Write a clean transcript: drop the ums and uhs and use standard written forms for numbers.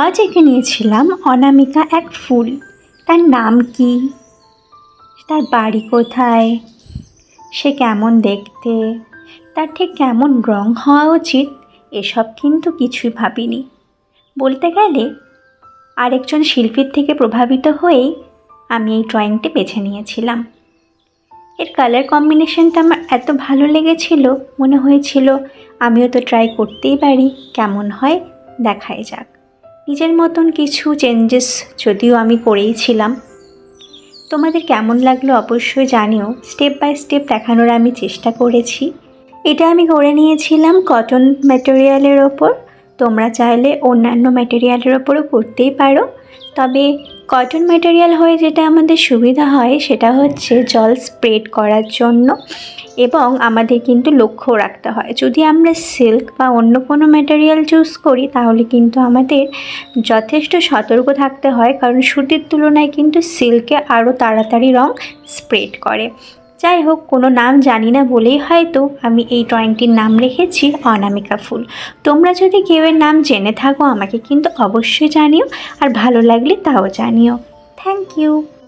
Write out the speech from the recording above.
আজ এঁকে নিয়েছিলাম অনামিকা এক ফুল। তার নাম কি, তার বাড়ি কোথায়, সে কেমন দেখতে, তার ঠিক কেমন রং হওয়া উচিত, এসব কিন্তু কিছুই ভাবিনি। বলতে গেলে আরেকজন শিল্পীর থেকে প্রভাবিত হয়েই আমি এই ড্রয়িংটি বেছে নিয়েছিলাম। এর কালার কম্বিনেশনটা আমার এত ভালো লেগেছিল, মনে হয়েছিল আমিও তো ট্রাই করতেই পারি, কেমন হয় দেখাই যাক। নিজের মতন কিছু চেঞ্জেস যদিও আমি করেইছিলাম। তোমাদের কেমন লাগলো অবশ্যই জানিও। স্টেপ বাই স্টেপ দেখানোর আমি চেষ্টা করেছি। এটা আমি করে নিয়েছিলাম কটন ম্যাটেরিয়ালের ওপর। তোমরা চাইলে অন্যান্য ম্যাটেরিয়ালের ওপরও করতেই পারো, তবে কটন ম্যাটেরিয়াল হয়ে যেটা আমাদের সুবিধা হয় সেটা হচ্ছে জল স্প্রেড করার জন্য, এবং আমাদের কিন্তু লক্ষ্য রাখতে হয়। যদি আমরা সিল্ক বা অন্য কোনো ম্যাটেরিয়াল চুজ করি তাহলে কিন্তু আমাদের যথেষ্ট সতর্ক থাকতে হয়, কারণ সুতির তুলনায় কিন্তু সিল্কে আরও তাড়াতাড়ি রং স্প্রেড করে। যাই হোক, কোনো নাম জানি না বলেই হয়তো আমি এই ড্রয়িংটির নাম রেখেছি অনামিকা ফুল। তোমরা যদি কেউ এর নাম জেনে থাকো আমাকে কিন্তু অবশ্যই জানিও, আর ভালো লাগলে তাও জানিও। Thank you.